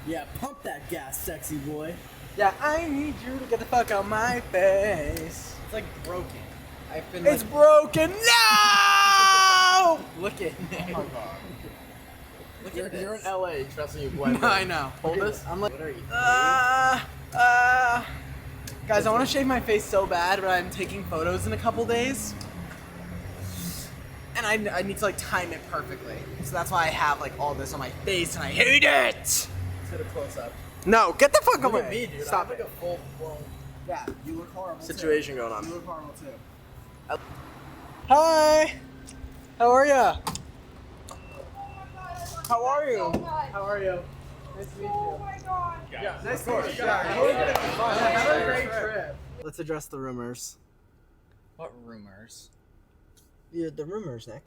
Yeah, pump that gas, sexy boy. Yeah, I need you to get the fuck out my face. It's like broken. It's broken. No! Look at Nick. Oh my god. Look at this. You're in LA. Trust me, you blend. I know. Hold this. I'm like, What are you? guys, I want to shave my face so bad, but I'm taking photos in a couple days. And I need to like time it perfectly. So that's why I have like all this on my face and I hate it. Let's get a close up. No, get the fuck Look away. at me, dude. Stop I have it. like a full blown. Yeah, you look horrible. Situation going on. You look horrible too. Hi. How are ya? How are you? How are you? Nice to meet you. Oh my god. Yeah, nice to meet you. Have a great trip. Let's address the rumors. What rumors? Yeah, the rumors, Nick.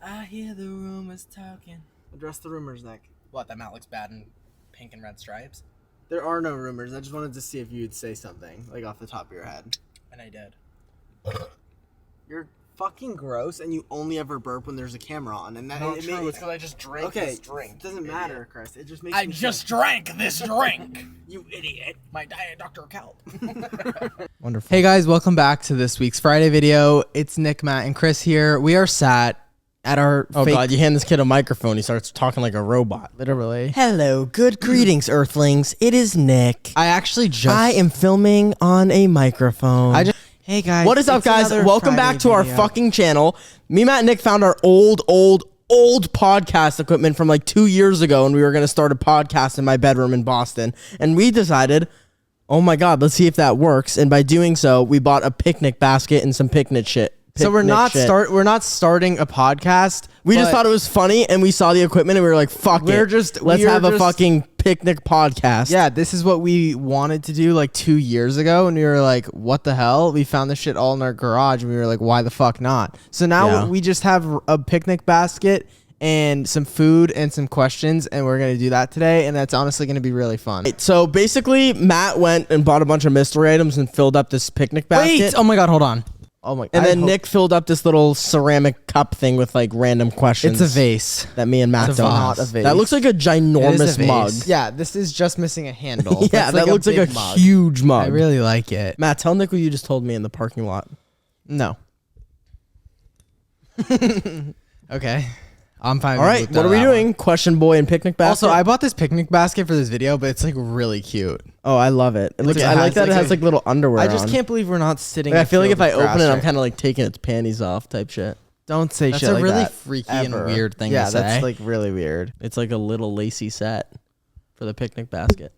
I hear the rumors talking. Address the rumors, Nick. What? That Matt looks bad in pink and red stripes? There are no rumors. I just wanted to see if you'd say something, like off the top of your head. And I did. You're fucking gross, and you only ever burp when there's a camera on, and that Not it true. It's because I just drank this drink. It doesn't matter, Chris. It just makes I me just feel- drank this drink. You idiot. My diet, Dr. Kelp. Wonderful. Hey guys, welcome back to this week's Friday video. It's Nick, Matt, and Chris here. We are sat at our Oh fake- god, you hand this kid a microphone, he starts talking like a robot. literally. Hello, good greetings, Earthlings. It is Nick. I actually just I am filming on a microphone. Hey guys. What is up, it's guys? another Welcome Friday back to our video. fucking channel. Me, Matt, and Nick found our old podcast equipment from like 2 years ago, and we were gonna start a podcast in my bedroom in Boston. And we decided, oh my god, let's see if that works. And by doing so, we bought a picnic basket and some picnic shit. So we're not starting a podcast. We just but thought it was funny, and we saw the equipment, and we were like, "Fuck it, let's have a fucking picnic podcast." Yeah, this is what we wanted to do like 2 years ago, and we were like, what the hell? We found this shit all in our garage, and we were like, why the fuck not? So now Yeah. we just have a picnic basket and some food and some questions, and we're going to do that today, and that's honestly going to be really fun. So basically, Matt went and bought a bunch of mystery items and filled up this picnic basket. Wait! Oh my god, hold on. Oh my! And then Nick filled up this little ceramic cup thing with like random questions. It's a vase. that me and Matt It's a don't. vase. Not a vase. That looks like a It is ginormous a mug. vase. Yeah, this is just missing a handle. Yeah, That's that looks like a big mug. huge mug. I really like it. Matt, tell Nick what you just told me in the parking lot. No. Okay. I'm fine. All right, what are we doing? Question boy and picnic basket. Also, I bought this picnic basket for this video, but it's like really cute. oh, I love it. It looks. Like, it I like has, that like, it has a- like little underwear. I just on. can't believe we're not sitting. Like, I in a feel like field if I of open grass it, I'm right- kind of like taking its panties off, type shit. Don't say That's shit a like really that. freaky and ever. weird thing Yeah, to say. that's like really weird. It's like a little lacy set for the picnic basket.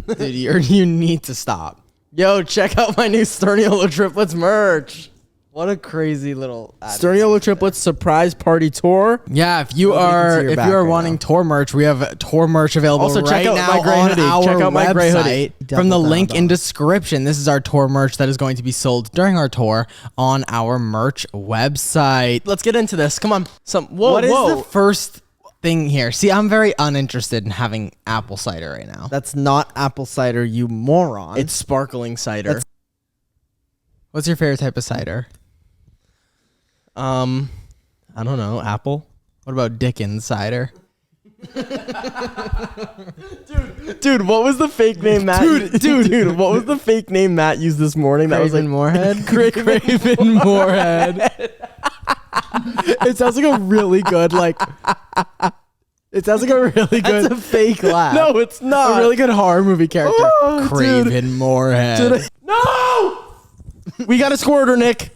Dude, you need to stop. Yo, check out my new Sterniolo Triplets merch. What a crazy little Sterniolo Triplets surprise party tour. Yeah, if you Nobody can are see your if back you are right wanting now. tour merch, we have tour merch available Also, check right out now my gray on hoodie. our Check out my gray hoodie. website from the Double link down in on. description. This is our tour merch that is going to be sold during our tour on our merch website. Let's get into this. Come on. What is the first thing here? See, I'm very uninterested in having apple cider right now. That's not apple cider, you moron. It's sparkling cider. What's your favorite type of cider? I don't know. Apple. What about Dickens cider? Dude, what was the fake name Matt? Dude, what was the fake name Matt used this morning? That was like Moorhead? Craven Moorhead. It sounds like a really good like. It sounds like a really good. That's a fake laugh. No, it's not. A really good horror movie character. Oh, Craven Moorhead. No! We got a squirter, Nick.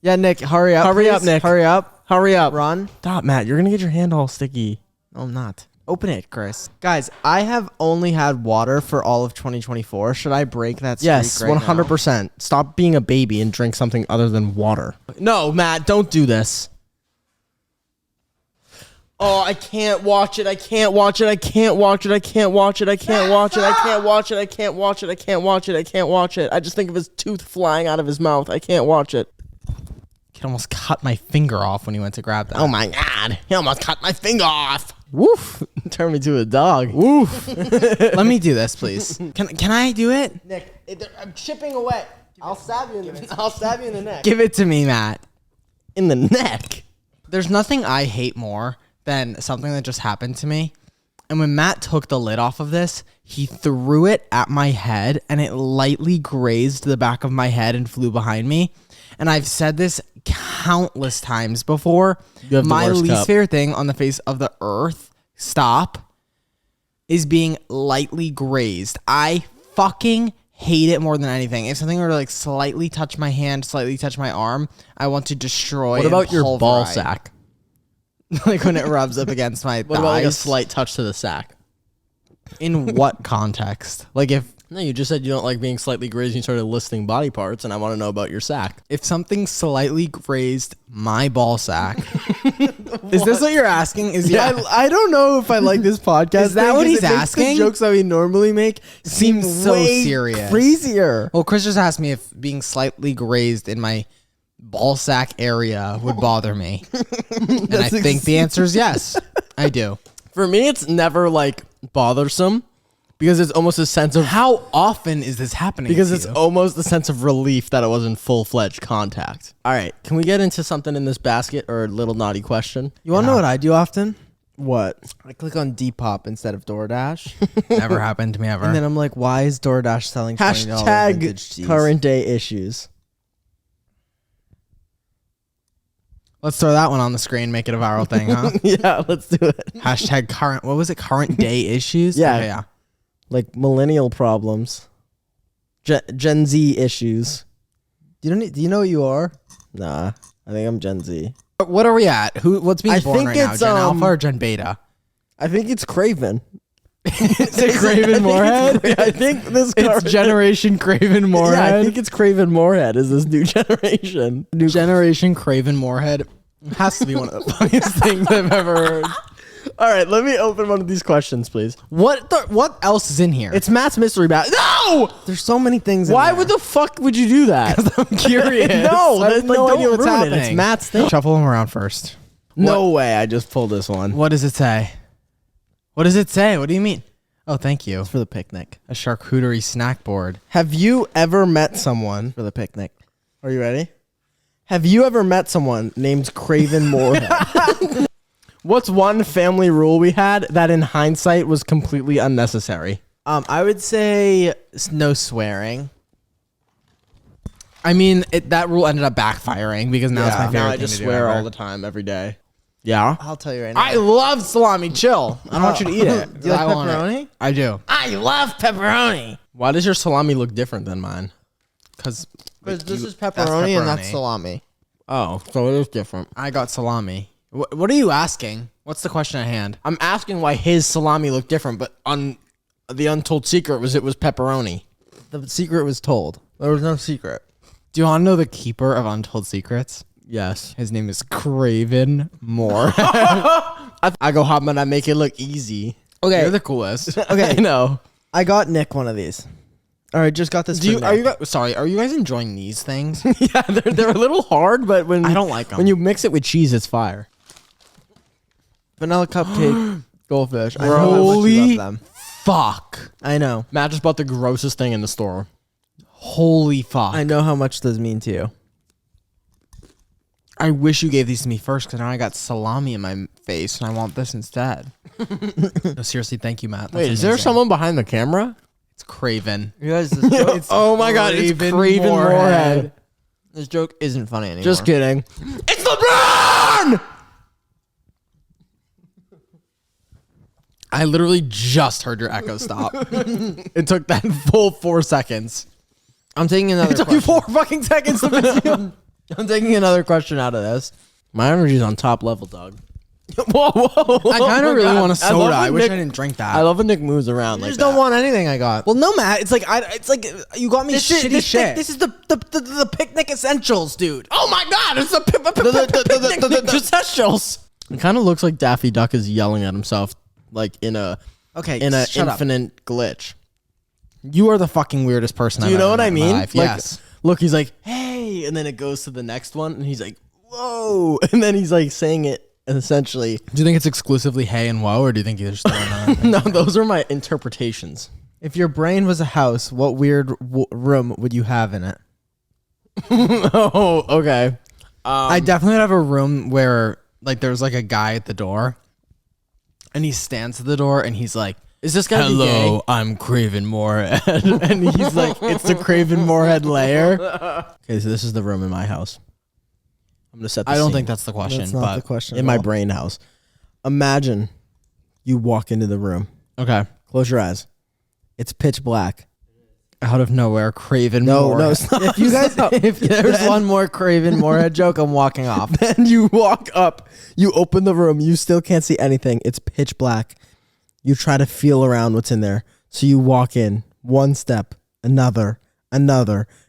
Yeah, Nick, hurry up. Hurry up, please. Nick. Hurry up. Hurry up. Run. Stop, Matt. You're gonna get your hand all sticky. No, I'm not. Open it, Chris. Guys, I have only had water for all of 2024. Should I break that streak Yes, right 100%. Stop being a baby and drink something other than water. No, Matt, don't do this. Oh, I can't watch it. I can't watch it. I can't watch it. I can't watch it. I can't watch it. I can't watch it. I can't watch it. I can't watch it. I can't watch it. I just think of his tooth flying out of his mouth. I can't watch it. Kid almost cut my finger off when he went to grab that. Oh my god. He almost cut my finger off. Woof. Turn me to a dog. Woof. Let me do this, please. Can I do it? Nick, I'm chipping away. I'll stab you in the neck. Give it to me, Matt. In the neck. There's nothing I hate more than something that just happened to me. And when Matt took the lid off of this, he threw it at my head and it lightly grazed the back of my head and flew behind me. And I've said this countless times before. You have the My worst least cup. favorite thing on the face of the earth, is being lightly grazed. I fucking hate it more than anything. If something were to like slightly touch my hand, slightly touch my arm, I want to destroy. What and about your ball pulverize. sack? Like when it rubs up against my What about like a thighs? slight touch to the sack? In what context? Like if No, you just said you don't like being slightly grazed and you started listing body parts, and I want to know about your sack. something slightly grazed my ball sack. Is this what you're asking? Is I don't know if I like this podcast. Is that thing, what 'cause he's it makes the asking? jokes that we normally make Seems seem so way serious. crazier. Well, Chris just asked me if being slightly grazed in my ball sack area would bother me. And I think the answer is yes. I do. For me, it's never like bothersome because it's almost a sense of How often is this happening? because to it's you? almost a sense of relief that it wasn't full-fledged contact. All right, can we get into something in this basket or a little naughty question? You want to know what I do often? What? I click on Depop instead of DoorDash. Never happened to me ever. And then I'm like, why is DoorDash selling $20 vintage Hashtag teas? current day issues. Let's throw that one on the screen, make it a viral thing, huh? Yeah, let's do it. Hashtag current. What was it? Current day issues. Yeah. Okay, yeah. Like millennial problems, Gen Z issues. Do you know what you are? Nah, I think I'm Gen Z. What are we at? What's being I born think right now? it's, Gen Alpha or Gen Beta? I think it's Craven. Is it Craven Moorhead? I think this It's Generation Craven Moorhead. Yeah, I think it's Craven Moorhead. Is this new generation? Generation Craven Moorhead has to be one of the funniest things I've ever heard. All right, let me open one of these questions, please. What else is in here? It's Matt's mystery bag. No! There's so many things in Why there. would the fuck would you do that? I'm curious. No, I that's have no like, idea don't what's ruin it. happening. It's Matt's thing. Shuffle them around first. No way. I just pulled this one. What does it say? What does it say? What do you mean? Oh, thank you. for the picnic? A charcuterie snack board. Have you ever met someone? For the picnic. Are you ready? Have you ever met someone named Craven Moorhead? What's one family rule we had that in hindsight was completely unnecessary? I would say no swearing. I mean, that rule ended up backfiring because now it's my favorite now I thing just to do swear ever. all the time, every day. Yeah. I'll tell you right now. I love salami. Chill. I don't want you to eat it. Do you like I want it. pepperoni? I do. I love pepperoni. Why does your salami look different than mine? Because This is pepperoni and that's salami. Oh, so it is different. I got salami. What are you asking? What's the question at hand? I'm asking why his salami looked different, but the untold secret was it was pepperoni. The secret was told. There was no secret. Do you want to know the keeper of Untold Secrets? Yes. His name is Craven Moore. I go hop and I make it look easy. Okay. You're the coolest. Okay, I know. I got Nick one of these. All right, just got this. Do you, for are Nick. you guys, sorry, are you guys enjoying these things? Yeah, they're a little hard, but when I don't like 'em. When you mix it with cheese, it's fire. Vanilla cupcake, goldfish. I know how much Holy you love them. fuck. I know. Matt just bought the grossest thing in the store. Holy fuck. I know how much those mean to you. I wish you gave these to me first because now I got salami in my face and I want this instead. No, seriously, thank you, Matt. That's Wait, is there amazing. someone behind the camera? It's Craven. You guys, this joke, it's, Oh my god, it's Craven Moorhead. this joke isn't funny anymore. Just kidding. It's LeBron! I literally just heard your echo stop. It took that full 4 seconds. I'm taking another. It took you question. 4 fucking seconds to finish. I'm taking another question out of this. My energy's on top level, dog. Whoa, whoa. I kind of really want a soda. love I when wish Nick- I didn't drink that. I love when Nick moves around I like just that. don't want anything I got. Well, no, Matt. It's like you got me shitty shit. This is the picnic essentials, dude. Oh my god, it's the picnic essentials. It kind of looks like Daffy Duck is yelling at himself, like in a Okay, in a shut up. infinite glitch. You are the fucking weirdest person. Do I've you know ever what met I in my mean? life. Like, Yes. look, he's like, hey, and then it goes to the next one, and he's like, whoa, and then he's like saying it essentially. Do you think it's exclusively hey and whoa, or do you think you're just throwing that? No, those are my interpretations. If your brain was a house, what weird room would you have in it? Oh, okay. I definitely would have a room where like there's like a guy at the door, and he stands at the door and he's like, Is this guy "Hello, I'm Craven Moorhead," and he's like, "It's the Craven Moorhead lair." Okay, so this is the room in my house. I'm gonna set. The I don't scene. think that's the question, That's not but the question. in at my all. brain house. Imagine you walk into the room. okay. Close your eyes. It's pitch black. Out of nowhere, Craven No, Moorhead. stop. If you guys, Stop. if there's one more Craven Moorhead joke, I'm walking off. Then you walk up. You open the room. You still can't see anything. It's pitch black. You try to feel around what's in there. So you walk in one step, another.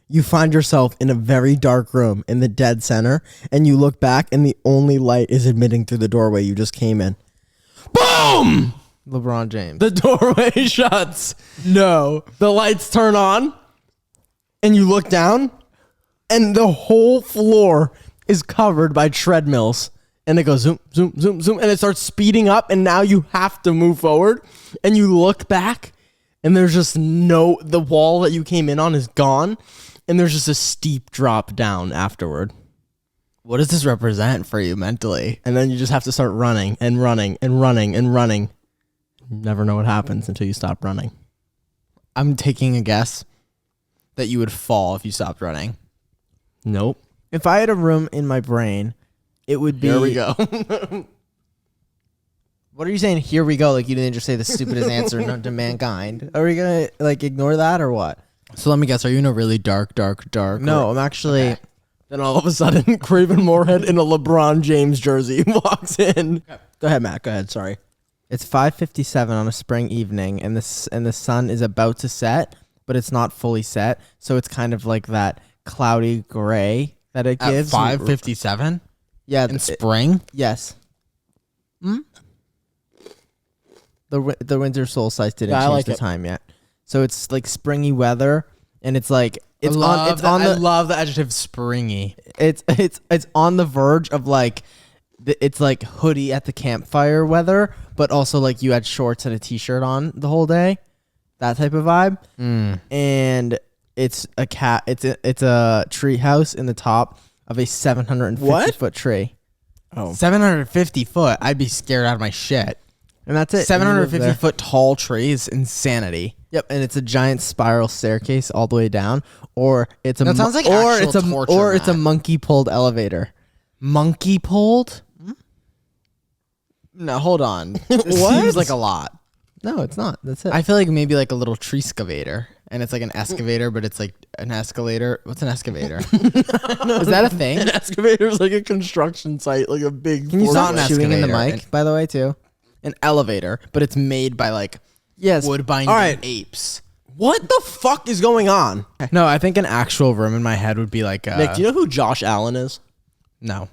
You find yourself in a very dark room in the dead center, and you look back, and the only light is admitting through the doorway you just came in. Boom! LeBron James. The doorway shuts. No. The lights turn on, and you look down, and the whole floor is covered by treadmills. And it goes zoom, zoom, zoom, zoom, and it starts speeding up, and now you have to move forward, and you look back, and there's just the wall that you came in on is gone, and there's just a steep drop down afterward. What does this represent for you mentally? And then you just have to start running and running and running and running. You never know what happens until you stop running. I'm taking a guess that you would fall if you stopped running. Nope. If I had a room in my brain, it would be. Here we go. What are you saying? Here we go. Like you didn't just say the stupidest answer known to mankind. Are we gonna like ignore that or what? So let me guess, are you in a really dark? No, I'm actually. Then all of a sudden, Craven Moorhead in a LeBron James jersey walks in. Go ahead, Matt. Go ahead. Sorry. It's 5:57 on a spring evening, and the sun is about to set, but it's not fully set, so it's kind of like that cloudy gray that it At gives. 5:57 Yeah, in spring? yes. The winter solstice didn't Yeah, I change like the it. time yet, so it's like springy weather, and it's like it's I on the love the adjective springy. it's on the verge of like it's like hoodie at the campfire weather, but also like you had shorts and a t-shirt on the whole day, that type of vibe. And it's a tree house in the top of a 750 What? foot tree, 750 foot. I'd be scared out of my shit. and that's it. 750 foot tall tree is insanity. Yep, and it's a giant spiral staircase all the way down, or it's a That sounds like or actual it's a torture, or it's a Matt. monkey pulled elevator. Monkey pulled? No, hold on. It seems like a lot. No, it's not. That's it. I feel like maybe like a little tree excavator. And it's like an excavator, but it's like an escalator. What's an excavator? Is that a thing? An excavator is like a construction site, like a big. Can you forklift. stop an chewing in the excavator. mic, by the way, too? An elevator, but it's made by like Yes. wood binding All right. apes. What the fuck is going on? No, I think an actual room in my head would be like Nick, do you know who Josh Allen is? no.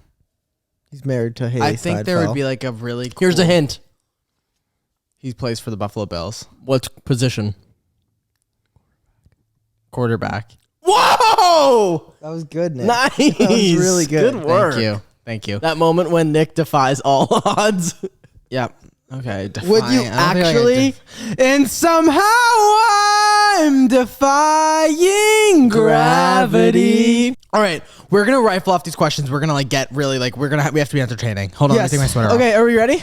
He's married to Haley I think there Steinfeld. would be like a really cool, Here's a hint. He plays for the Buffalo Bills. What position? Quarterback. Whoa! That was good, Nick. Nice. That was really good. Good work. Thank you. Thank you. That moment when Nick defies all odds. Yep. Okay. Would you defying- I don't think I actually? and somehow I'm defying gravity. All right, we're gonna rifle off these questions. We're gonna like get really like we have to be entertaining. Hold on, let me take my sweater off. Okay, are we ready?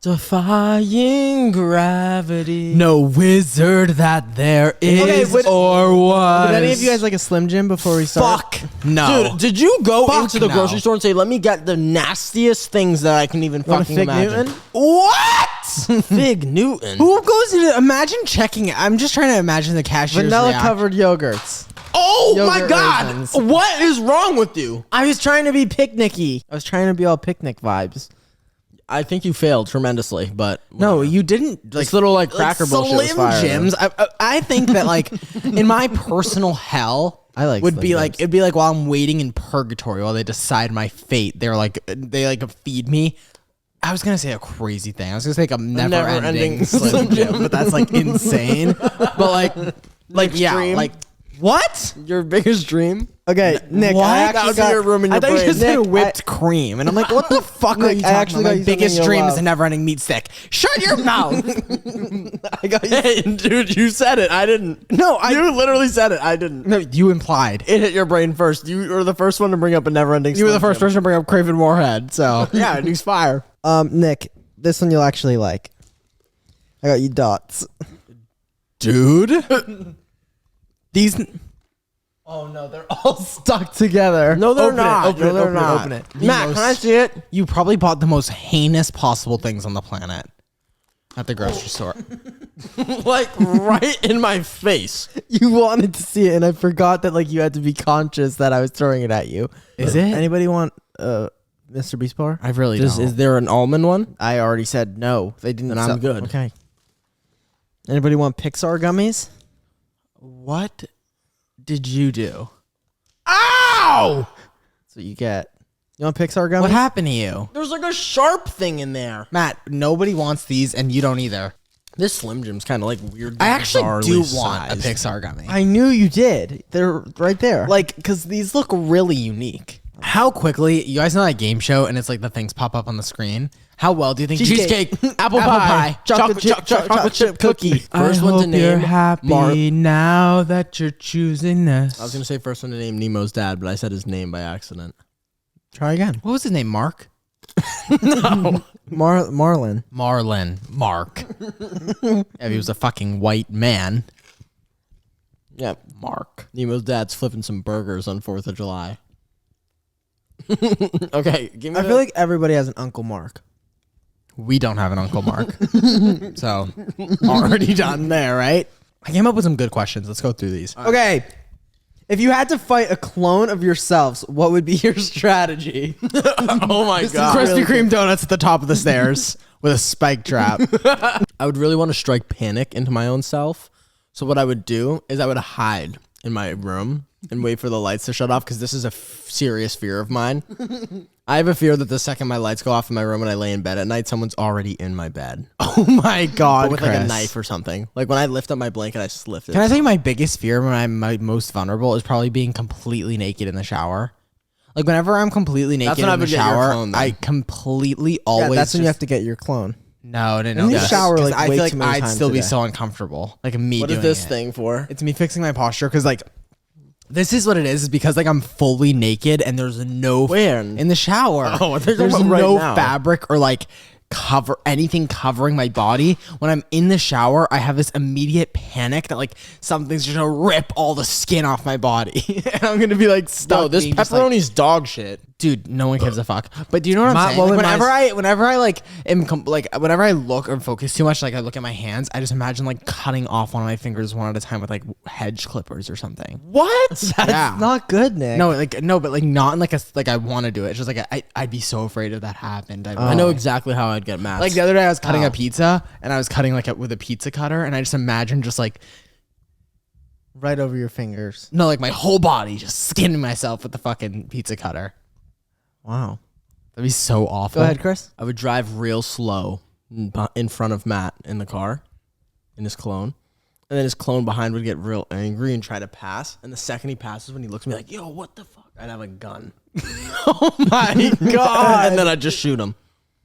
Defying gravity. No wizard that there is Okay, would- or was. Did any of you guys like a Slim Jim before we start? Fuck. No. Dude, did you go Fuck into the no. grocery store and say, let me get the nastiest things that I can even Want a fucking Fig imagine? Newton? What? Fig Newton? Who goes into? Imagine checking it. I'm just trying to imagine the cashier's Vanilla reaction. covered yogurts. Oh my Yogurt god! raisins. What is wrong with you? I was trying to be picnicky. I was trying to be all picnic vibes. I think you failed tremendously, but No, you didn't. Like this little like Cracker Barrel shit was Slim fire, Jims. I think that like in my personal hell, I like would Slim be like Jims. it'd be like while I'm waiting in purgatory while they decide my fate. They like feed me. I was gonna say a crazy thing. I was gonna say like a never-ending never-ending Slim Slim Jim, Jim. but that's like insane. But like yeah, dream. like what? Your biggest dream? Okay, Nick, What? I That actually was got in your room in I your thought you brain. just said Nick, whipped cream, and I'm like, what the fuck are Nick, you I talking actually about? got My you something biggest you'll dream is love. a never-ending meat stick. Shut your mouth. I got hey, dude, you said it. I didn't. No, you literally said it. I didn't. No, you implied. It hit your brain first. You were the first one to bring up a never-ending. You were the Slim first Jim. person to bring up Craven Moorhead, so Yeah, and he's fire. Nick, this one you'll actually like. I got you dots. Dude. These. Oh no, they're all stuck together. No, they're Open it, not. open no, it, they're open it, not. open it. The Matt, most- can I see it? You probably bought the most heinous possible things on the planet at the grocery store. Like right in my face. You wanted to see it, and I forgot that like you had to be conscious that I was throwing it at you. Is it? Anybody want Mr. Beast bar? I really Is don't. there an almond one? I already said no. They didn't. Then I'm sell- good. Okay. Anybody want Pixar gummies? What did you do? Ow! That's what you get. You want Pixar gummies? What happened to you? There's like a sharp thing in there. Matt, nobody wants these and you don't either. This Slim Jim's kind of like weird. I actually do bizarrely want a sized. Pixar gummy. I knew you did. They're right there. Like, because these look really unique. How quickly, you guys know that game show and it's like the things pop up on the screen? How well do you think Cheesecake. apple pie, chocolate chip cookie. First one to name now that you're choosing us. I was gonna say first one to name Nemo's dad, but I said his name by accident. Try again. What was his name? Mark? Marlin. Marlin. Mark. If he was a fucking white man. Yeah, Mark. Nemo's dad's flipping some burgers on 4th of July. Okay, give me. I feel like everybody has an Uncle Mark. We don't have an Uncle Mark. So, already done there, right? I came up with some good questions. Let's go through these. Okay. If you had to fight a clone of yourselves, what would be your strategy? Oh my god! Krispy Kreme donuts at the top of the stairs with a spike trap. I would really want to strike panic into my own self. So what I would do is I would hide in my room and wait for the lights to shut off because this is a serious fear of mine. I have a fear that the second my lights go off in my room and I lay in bed at night, someone's already in my bed. Oh my God, But with like a Chris. knife or something. Like when I lift up my blanket, I just lift it. Can I tell you my biggest fear when I'm my most vulnerable is probably being completely naked in the shower. Like whenever I'm completely naked when I in the would get your shower, clone, then. I completely always. Yeah, that's when you just- have to get your clone. No. In the shower, 'Cause like, I way feel too like many I'd times still a be day. so uncomfortable. Like me What doing is this it. thing for? It's me fixing my posture because like this is what it is because like I'm fully naked and there's no Where? in the shower. Oh, I think I'm there's about right no now. fabric or like cover anything covering my body. When I'm in the shower, I have this immediate panic that like something's just gonna rip all the skin off my body and I'm gonna be like stuck. No, this being just, like, pepperoni's dog shit. dude, no one gives a fuck. But do you know what I'm My- saying? what Like, would my- whenever I like am whenever I look or focus too much, like I look at my hands, I just imagine like cutting off one of my fingers one at a time with like hedge clippers or something. What? That's Yeah. not good, Nick. No, but like not in like a like I want to do it. It's just like I'd be so afraid if that happened. I know exactly how I'd get mad. Like the other day, I was cutting a pizza and I was cutting like with a pizza cutter, and I just imagined just like Right over your fingers. no, like my whole body just skinning myself with the fucking pizza cutter. Wow. That'd be so awful. Go ahead, Chris. I would drive real slow in front of Matt in the car, in his clone. And then his clone behind would get real angry and try to pass. And the second he passes, when he looks at me like, yo, what the fuck? I'd have a gun. Oh my god! And then I'd just shoot him.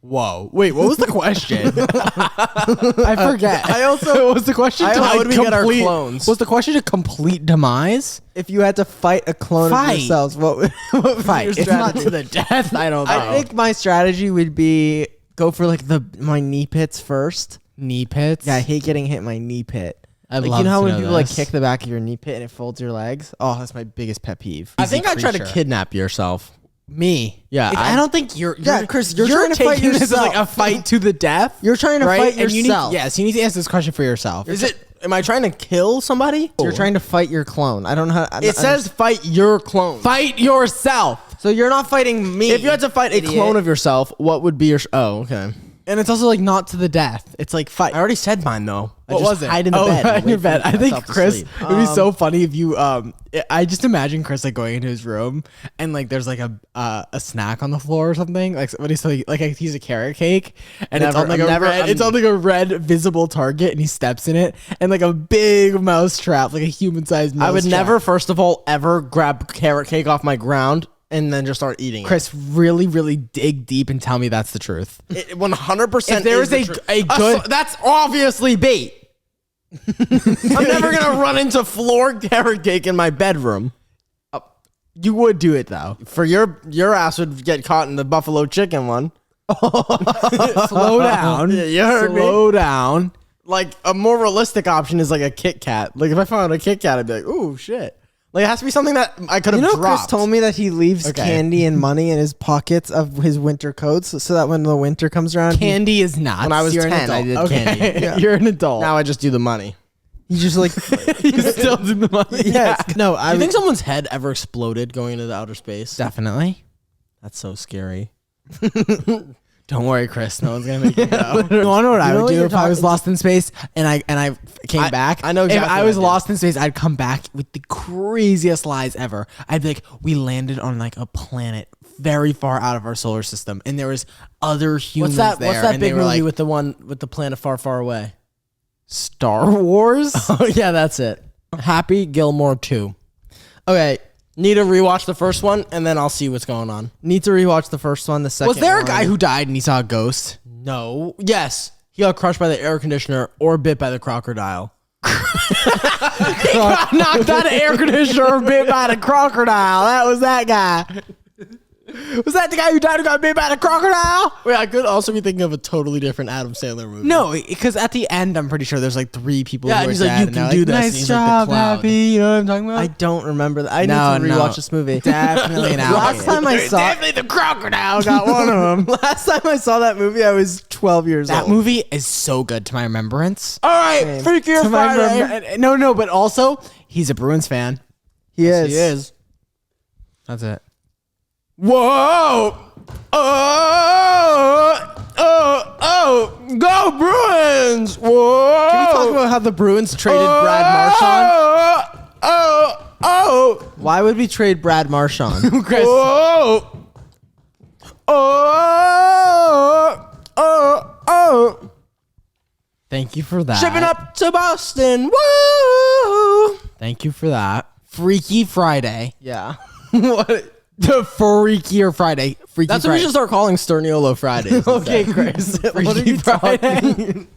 Whoa! Wait, what was the question? I forget. I also- was the question. I to also- How would we get our complete- clones? Was the question a complete demise? If you had to fight a clone Fight. of yourselves, what would your Fight. It's not strategy? to the death. I don't know. I think my strategy would be go for like my knee pits first. knee pits. Yeah, I hate getting hit in my knee pit. I'd Like love you know how to when know people like this. kick the back of your knee pit and it folds your legs? Oh, that's my biggest pet peeve. I think I'd try to creature. kidnap yourself. Me. Yeah, I I- don't think you're. Yeah, Chris, you're trying to taking fight this as like a yourself. fight to the death. You're trying to right? fight And you yourself. need, yes, you need to answer this question for yourself. Is it? Am I trying to kill somebody? You're trying to fight your clone. I don't know how. It says fight your clone. fight yourself? so. You're not fighting me. If you had to fight a idiot. clone of yourself, what would be your? Oh, okay. And it's also like not to the death. It's like fight. I already said mine though. I What just was it? hide in the bed. and in your wait for bed. I think myself to Chris. sleep. It would be so funny if you. I just imagine Chris like going into his room and like there's like a snack on the floor or something. Like what he's like he's a carrot cake and it's Never- on like I'm a never- red. I'm- It's on like a red visible target and he steps in it and like a big mouse trap, like a human sized mouse. I would trap. never, first of all, ever grab carrot cake off my ground and then just start eating Chris, really, really dig deep and tell me that's the truth. it. 100%. If there is a good, that's obviously bait. I'm never gonna run into floor carrot cake in my bedroom. you would do it though. For your ass would get caught in the buffalo chicken one. Slow down. Yeah, you heard me. Slow down. Like a more realistic option is like a Kit Kat. Like if I found a Kit Kat, I'd be like, ooh, shit. Like it has to be something that I could have You know, dropped. Chris told me that he leaves Okay. candy and money in his pockets of his winter coats so that when the winter comes around, Candy is not. When I was You're an 10, I adult. did candy. Okay. You're an adult. Now I just do the money. he just like, you still do the money. yes, no, I Do you think someone's head ever exploded going into the outer space? Definitely. That's so scary. Don't worry, Chris. No one's gonna make you go. You want to know what I know would what do you're if I was talking- lost in space and I came back? I know exactly If I what was I'd do. lost in space, I'd come back with the craziest lies ever. I'd be like, we landed on like a planet very far out of our solar system, and there was other humans What's that? there. What's that and they big were movie like, with the one with the planet far, far away? Star Wars? Oh yeah, that's it. Happy Gilmore 2. Okay, need to rewatch the first one and then I'll see what's going on. need to rewatch the first one. The second. Was there a one. guy who died and he saw a ghost? No. Yes. He got crushed by the air conditioner or bit by the crocodile. He got knocked out of air conditioner or bit by the crocodile. That was that guy. Was that the guy who died who got bit by the crocodile? Wait, I could also be thinking of a totally different Adam Sandler movie. No, because at the end, I'm pretty sure there's like 3 people. Yeah, who and are he's like, dead, "You and can they're do like, this," and Nice he's like the job, cloud. Happy. You know what I'm talking about? I don't remember that. I No, need to rewatch no. this movie. Definitely an Last time I saw Definitely the crocodile got one of them. last time I saw that movie, I was 12 years That old. movie is so good to my remembrance. All right, Same. Freaky To my Friday. no, but also he's a Bruins fan. He is. He is. That's it. Whoa! Go Bruins! Whoa! Can we talk about how the Bruins traded Brad Marchand? Why would we trade Brad Marchand? Chris. Thank you for that. Shipping up to Boston. Woo! Thank you for that. Freaky Friday. Yeah. What? The Freakier Friday. Freaky That's what Friday. we should start calling Sterniolo Fridays. Okay, Chris. What are you talking?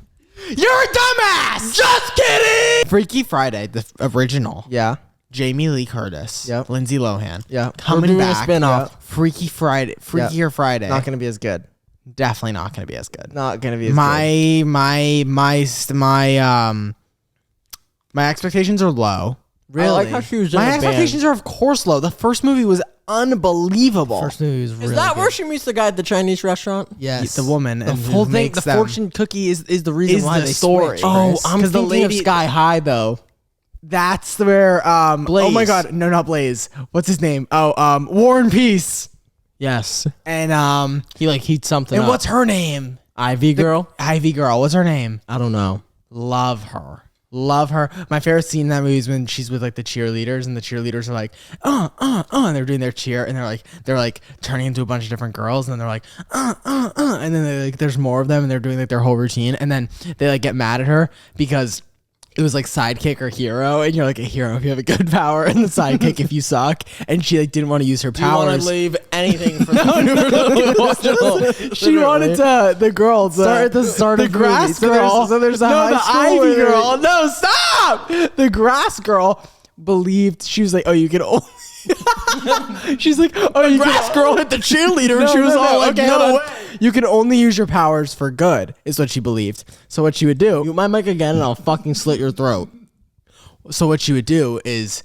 You're a dumbass! Just kidding! Freaky Friday, the original. Yeah. Jamie Lee Curtis. Yep. Lindsay Lohan. Yeah. Coming doing a back. spin-off. Freaky Friday. Freakier Friday. Not gonna be as good. Definitely not going to be as good. Not gonna be as good. My expectations are low. I like how she was in My a band. expectations are of course low. The first movie was unbelievable. First movie was really Is that good. where she meets the guy at the Chinese restaurant? Yes. The woman The and whole who thing. makes The them- fortune cookie is the reason is why the they story. switch. Oh, Chris. I'm 'Cause the thinking lady- of Sky High though. That's where Oh my Blaze. god, no, not Blaze. What's his name? Oh, War and Peace. Yes. And He like heats something and up. what's her name? Ivy girl? Ivy girl. What's her name? I don't know. Love her. Love her. My favorite scene in that movie is when she's with like the cheerleaders and the cheerleaders are like, and they're doing their cheer and they're like turning into a bunch of different girls and then they're like, and then they, like there's more of them and they're doing like their whole routine and then they like get mad at her because it was like sidekick or hero and you're like a hero if you have a good power and the sidekick if you suck and she like didn't want to use her Do you want powers. to leave anything for the She wanted to the girl to Start at the start the of the grass movie. girl. So there's a no, high the school Ivy where- girl. No, stop. The grass girl believed she was like, oh, you can only. She's like, oh, you grass can girl hit the cheerleader and she was all like, okay, no hold on. way. You can only use your powers for good, is what she believed. So what she would do. Mute my mic again and I'll fucking slit your throat. So what she would do is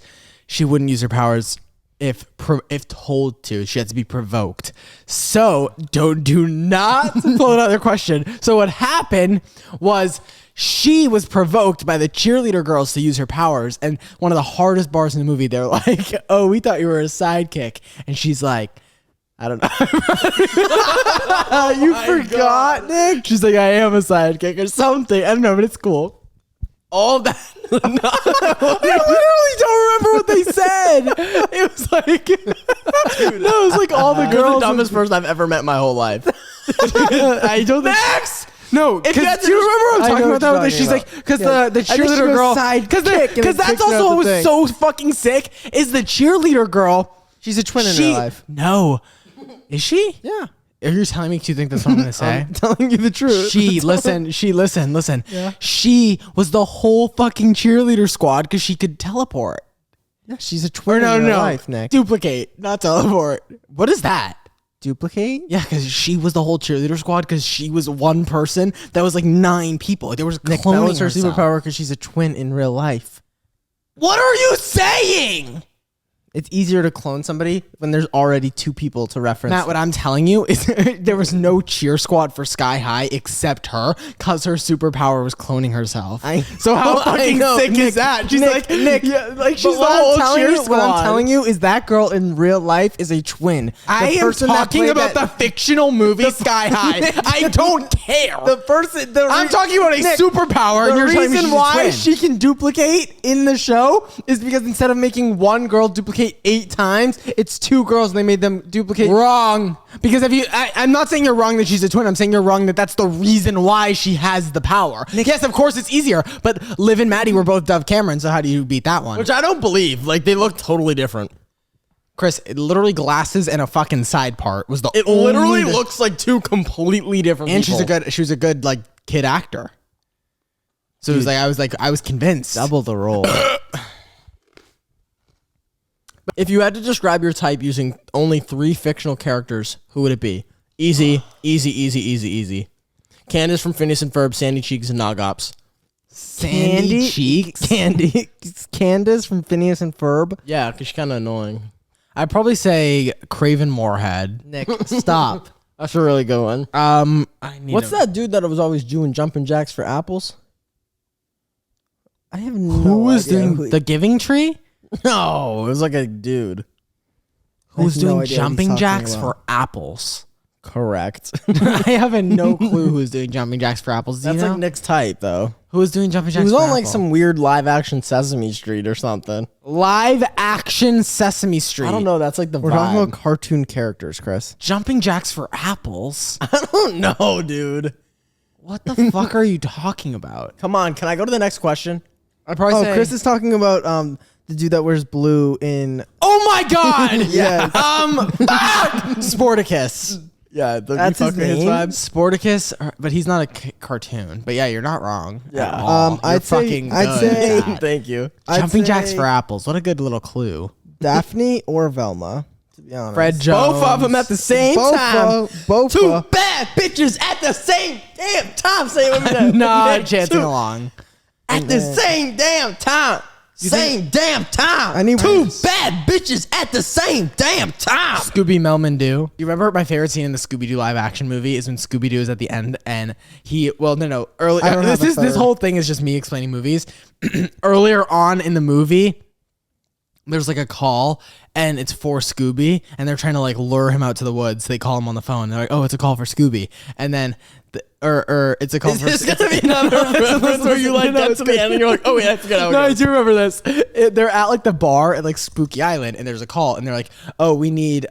she wouldn't use her powers if told to. She had to be provoked. So do not pull another question. So what happened was she was provoked by the cheerleader girls to use her powers. And one of the hardest bars in the movie, they're like, oh, we thought you were a sidekick. And she's like, I don't know. You forgot, Nick? She's like, I am a sidekick or something. I don't know, but it's cool. All that. I literally don't remember what they said. It was like, no, it was like all the You're the girls. dumbest person I've ever met in my whole life. I don't think. Next! No, If you had do to you just- remember what I'm I talking know about? what That you're was she's talking like, because Yeah. the I think she cheerleader goes girl, sidekick and because then that's kicks her also out what the was thing. so fucking sick is the cheerleader girl. She's a twin in She her life. no, is she? Yeah. Are you telling me you think that's what I'm gonna say? I'm telling you the truth. She listen. Yeah. She was the whole fucking cheerleader squad because she could teleport. Yeah, she's a twin Or no, in her no, life, Nick. duplicate, not teleport. What is that? duplicate? Yeah, because she was the whole cheerleader squad. Because she was one person that was like 9 people. There was Nick, that cloning was her herself. superpower because she's a twin in real life. What are you saying? It's easier to clone somebody when there's already 2 people to reference. Matt, what I'm telling you is there was no cheer squad for Sky High except her because her superpower was cloning herself. So how fucking sick is that? She's like, Nick, yeah, like she's but the whole cheer what squad. I'm telling you is that girl in real life is a twin. I am talking about the fictional movie Sky High. I don't care. the person. I'm talking about a superpower, and The you're telling me reason she's a why twin. she can duplicate in the show is because instead of making one girl duplicate 8 times, it's 2 girls and they made them duplicate. Wrong. Because if I'm not saying you're wrong that she's a twin. I'm saying you're wrong that that's the reason why she has the power. Yes, of course it's easier. But Liv and Maddie were both Dove Cameron, so how do you beat that one? Which I don't believe. Like, they look totally different. Chris, literally glasses and a fucking side part was the It only literally looks like 2 completely different and people. she was a good like kid actor. So it was like I was convinced. Double the role. If you had to describe your type using only 3 fictional characters, who would it be? Easy. Candace from Phineas and Ferb, Sandy Cheeks, and Nogops. Sandy Cheeks. Candace from Phineas and Ferb. Yeah, because she's kind of annoying. I'd probably say Craven Moorhead. Nick, stop. That's a really good one. I need What's that dude that was always doing jumping jacks for apples? I have no Who was idea doing who- the Giving Tree? No, it was like a dude. Who was I have no doing idea what he's jumping talking jacks about. for apples? Correct. I have no clue who was doing jumping jacks for apples. Do you That's know? like Nick's type, though. Who was doing jumping He jacks was for on like apples? some weird live action Sesame Street or something. live action Sesame Street. I don't know. That's like the We're vibe. talking about cartoon characters, Chris. Jumping jacks for apples? I don't know, dude. What the fuck are you talking about? Come on, can I go to the next question? I'd probably Oh, say Chris is talking about the dude that wears blue in. Oh my god! Yes. Sporticus. Yeah, That's his name? Sporticus, but he's not a cartoon. But yeah, you're not wrong. Yeah. at all. You're I'd say- fucking I'd good say- at that. Thank you. I'd Jumping jacks say for apples. What a good little clue. Daphne or Velma. To be honest, Fred Jones. Both of them at the same time. Both. Two bad bitches at the same damn time. Say it with me. Not Nick, chancing two along. At the same damn time. Same damn time. I need- two bad bitches at the same damn time. Scooby Melman Do. You remember my favorite scene in the Scooby Doo live action movie is when Scooby Doo is at the end and early. I don't have a This third. whole thing is just me explaining movies. Earlier on in the movie, there's like a call and it's for Scooby and they're trying to like lure him out to the woods. They call him on the phone. They're like, "Oh, it's a call for Scooby," and then it's a call for. There's gonna be another reference where you like get to the end and you're like, oh yeah, I forgot how it No, I goes. do remember this. They're at like the bar at like Spooky Island, and there's a call, and they're like, "Oh, we need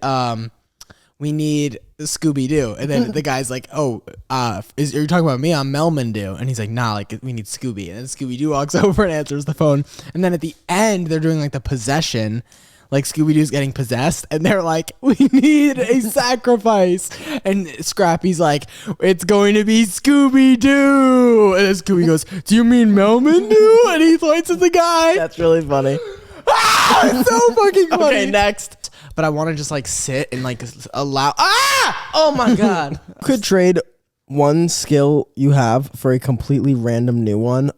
Scooby Doo," and then the guy's like, "Oh, are you talking about me? I'm Melman Doo," and he's like, "Nah, like we need Scooby," and then Scooby Doo walks over and answers the phone, and then at the end they're doing like the possession. Like Scooby Doo's getting possessed, and they're like, "We need a sacrifice," and Scrappy's like, "It's going to be Scooby Doo," and then Scooby goes, "Do you mean Melman Doo?" And he points at the guy. That's really funny. It's so fucking funny. Okay, next. But I want to just like sit and like allow. Ah! Oh my god. Could trade one skill you have for a completely random new one.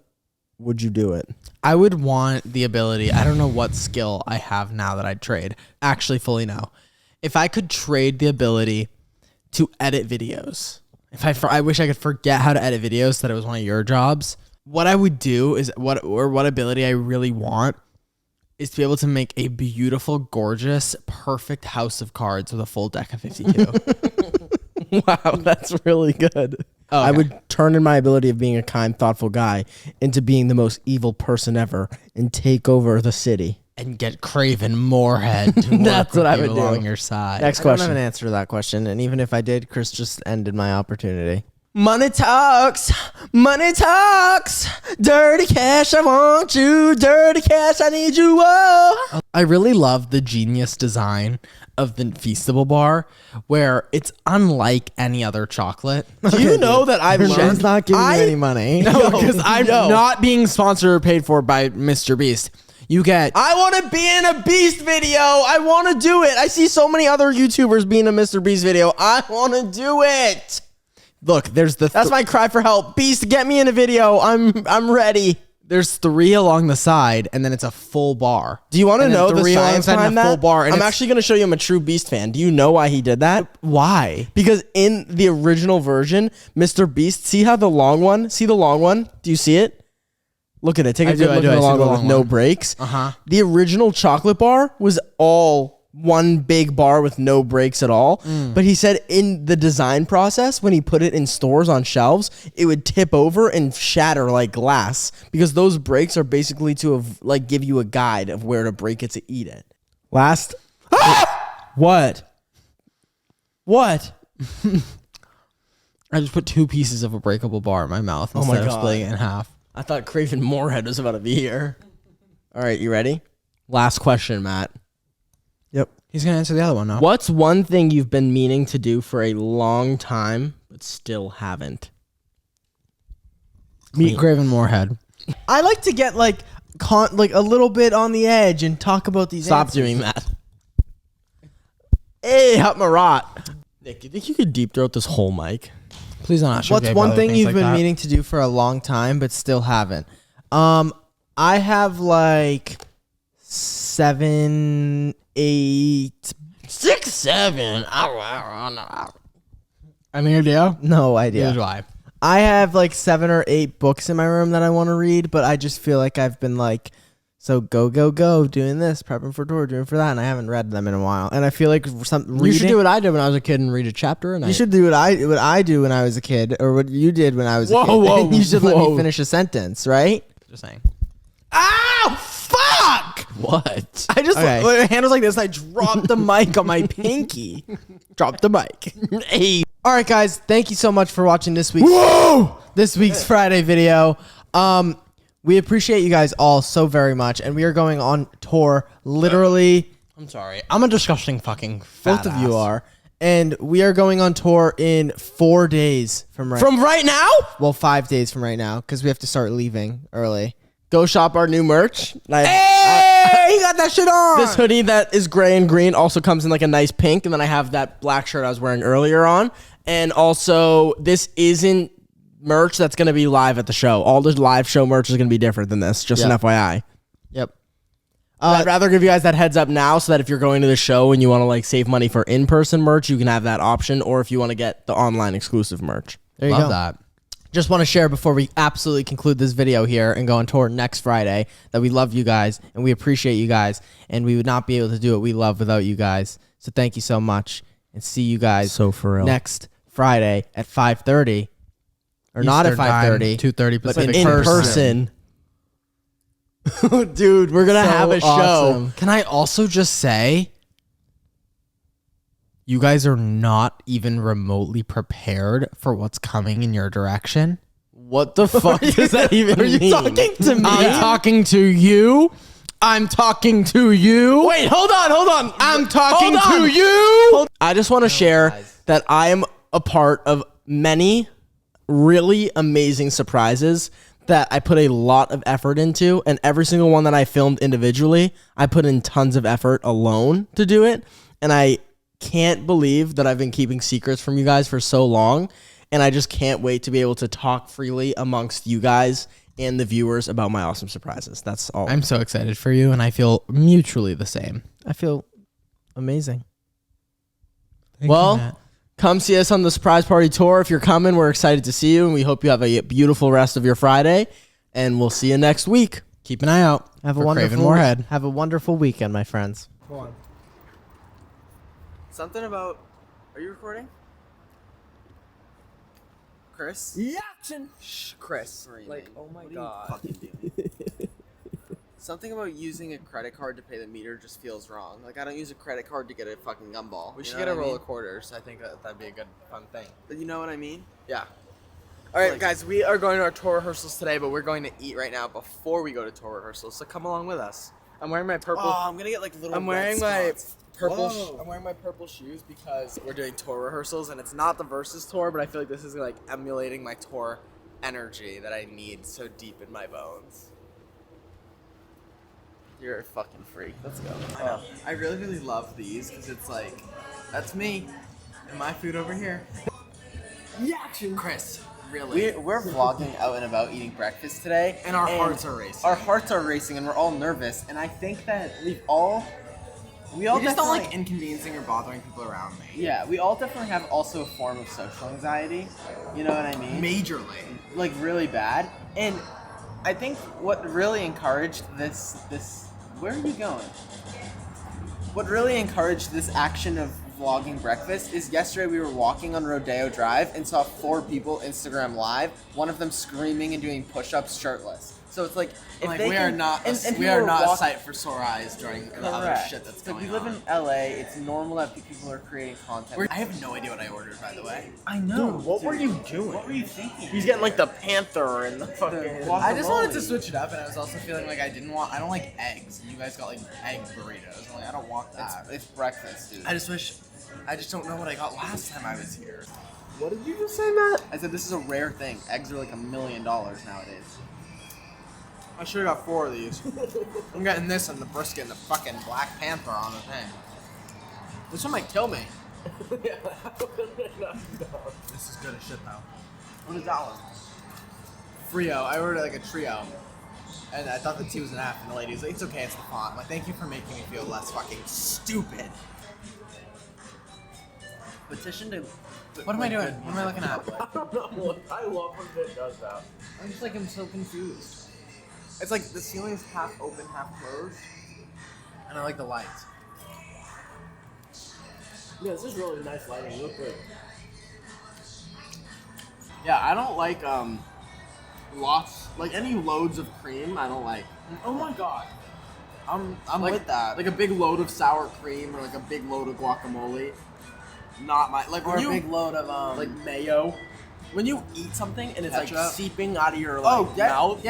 Would you do it? I would want the ability. I don't know what skill I have now that I'd trade. Actually, fully know. If I could trade the ability to edit videos. I wish I could forget how to edit videos so that it was one of your jobs. What I would do is what ability I really want is to be able to make a beautiful, gorgeous, perfect house of cards with a full deck of 52. Wow, that's really good. Oh, I okay. would turn in my ability of being a kind, thoughtful guy into being the most evil person ever and take over the city. And get Craven Moorhead to work That's what with I you would do. along your side. Next I don't have question. an answer to that question, and even if I did, Chris just ended my opportunity. Money talks, dirty cash, I want you, dirty cash, I need you, oh. I really love the genius design of the Feastable bar, where it's unlike any other chocolate. Do you know that I've Jen's learned? not giving you any money. No, because I'm yo. not being sponsored or paid for by Mr. Beast. You get I want to be in a Beast video. I want to do it. I see so many other YouTubers being in a Mr. Beast video. I want to do it. look. There's the That's my cry for help. Beast, get me in a video. I'm ready. there's 3 along the side, and then it's a full bar. Do you want to And then know the 3 along science the side behind and a that? full bar? And I'm it's- actually going to show you. I'm a true Beast fan. Do you know why he did that? Why? Because in the original version, Mr. Beast, see how the long one? See the long one? Do you see it? Look at it. Take a I good do, I look do. at I the see long the one with long no one. breaks. Uh-huh. The original chocolate bar was all one big bar with no breaks at all. But he said in the design process, when he put it in stores on shelves, it would tip over and shatter like glass because those breaks are basically to like give you a guide of where to break it to eat it. Last. What? What? I just put 2 pieces of a breakable bar in my mouth my instead of God. splitting it in half. I thought Craven Moorhead was about to be here. All right, you ready? Last question, Matt. Yep. He's gonna answer the other one now. What's one thing you've been meaning to do for a long time but still haven't? Meet Craven Moorhead. I like to get like a little bit on the edge and talk about these. Stop answers. doing that. Hey, Hut Marat. Nick, you think you could deep throat this whole mic? Please don't ask. What's one thing you've been meaning to do for a long time but still haven't? I have like 7, 8. 6, 7. I mean, idea. No idea. Here's why. I have like 7 or 8 books in my room that I want to read, but I just feel like I've been like, so go, doing this, prepping for tour, doing for that, and I haven't read them in a while. And I feel like You should do what I did when I was a kid and read a chapter. And You should do what I do when I was a kid, or what you did when I was a kid. whoa, You should let me whoa. finish a sentence, right? Just saying. Ow! Fuck! What? I just Okay. my hand was like this. And I dropped the mic on my pinky. Dropped the mic. Hey. All right, guys. Thank you so much for watching this week's Friday video. We appreciate you guys all so very much, and we are going on tour. Literally, I'm sorry. I'm a disgusting fucking fat both of you ass. are, and we are going on tour in 4 days from right. From right now? Well, 5 days from right now because we have to start leaving early. Go shop our new merch. Hey, he got that shit on. This hoodie that is gray and green also comes in like a nice pink, and then I have that black shirt I was wearing earlier on. And also, this isn't merch that's going to be live at the show. All the live show merch is going to be different than this, just an Yep. FYI. Yep. I'd rather give you guys that heads up now so that if you're going to the show and you want to like save money for in-person merch, you can have that option, or if you want to get the online exclusive merch. There you Love go. that. Just want to share before we absolutely conclude this video here and go on tour next Friday that we love you guys and we appreciate you guys, and we would not be able to do what we love without you guys. So thank you so much, and see you guys So for real. next Friday at 5:30, or not at 5:30, 2:30 but Pacific. In person. Dude, we're going to So have a show. awesome. Can I also just say, you guys are not even remotely prepared for what's coming in your direction? What the fuck does that even mean? to me? I'm talking to you. I'm talking to you. Wait, hold on. I'm talking Hold on. to you. I just want to share guys. that I am a part of many really amazing surprises that I put a lot of effort into, and every single one that I filmed individually, I put in tons of effort alone to do it, and I can't believe that I've been keeping secrets from you guys for so long, and I just can't wait to be able to talk freely amongst you guys and the viewers about my awesome surprises. That's all. I'm so excited for you, and I feel mutually the same. I feel amazing. Well, come see us on the surprise party tour. If you're coming, we're excited to see you, and we hope you have a beautiful rest of your Friday, and we'll see you next week. keep an eye out. Have a for wonderful Craven Moorhead. Have a wonderful weekend, my friends. Something about. Are you recording? Chris? Yaction! Shh, Chris. Like, oh my god. Something about using a credit card to pay the meter just feels wrong. Like, I don't use a credit card to get a fucking gumball. We should You get know a what I roll mean? of quarters. I think that'd be a good, fun thing. But you know what I mean? Yeah. All right, Like- guys, we are going to our tour rehearsals today, but we're going to eat right now before we go to tour rehearsals. So come along with us. I'm wearing my purple. Oh, I'm gonna get like little. I'm red wearing my spots. purple. Whoa. I'm wearing my purple shoes because we're doing tour rehearsals, and it's not the Versus tour, but I feel like this is like emulating my tour energy that I need so deep in my bones. You're a fucking freak. Let's go. I know. I really love these because it's like, that's me and my food over here. Reaction. Chris, really. We're vlogging out and about eating breakfast today, And our hearts are racing. Our hearts are racing, and we're all nervous. And I think that we all We just don't definitely- like inconveniencing or bothering people around me. Yeah, we all definitely have also a form of social anxiety. You know what I mean? Majorly. Like really bad. And I think what really encouraged this where are you going? What really encouraged this action of vlogging breakfast is yesterday we were walking on Rodeo Drive and saw 4 people Instagram live, one of them screaming and doing push-ups shirtless. So it's like if Like they we can, are not and we people are were not a walk- sight for sore eyes during the other Correct. shit that's So going we live on. in LA. It's normal that people are creating content. I have no idea what I ordered, by the way. I know. Dude, what were you doing? What were you thinking? He's getting like the panther and the fucking. I just wanted to Guacamole. switch it up, and I was also feeling like I don't like eggs, and you guys got like egg burritos. I'm like, I don't want that. It's breakfast, dude. I just don't know what I got last time I was here. What did you just say, Matt? I said this is a rare thing. Eggs are like $1 million nowadays. I should have got 4 of these. I'm getting this and the brisket and the fucking Black Panther on the thing. This one might kill me. This is good as shit though. What is that one? Frio. I ordered like a trio. And I thought the T was an F, and the lady was like, it's okay, it's the font. I'm like, thank you for making me feel less fucking stupid. Petition to. What am I doing? What am I looking at? I love when it does that. I'm just like, I'm so confused. It's like the ceiling is half open, half closed. And I like the lights. Yeah, this is really nice lighting. Look good. Yeah, I don't like any loads of cream. I don't like. Oh my god. I'm like- with that. Like a big load of sour cream or like a big load of guacamole. Not my like Or when a you big load of like mayo. When you eat something and it's like Ketchup. seeping out of your like mouth.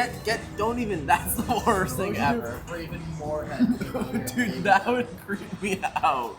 Don't even. That's the worst thing ever. Even more head. Dude, that would creep me out.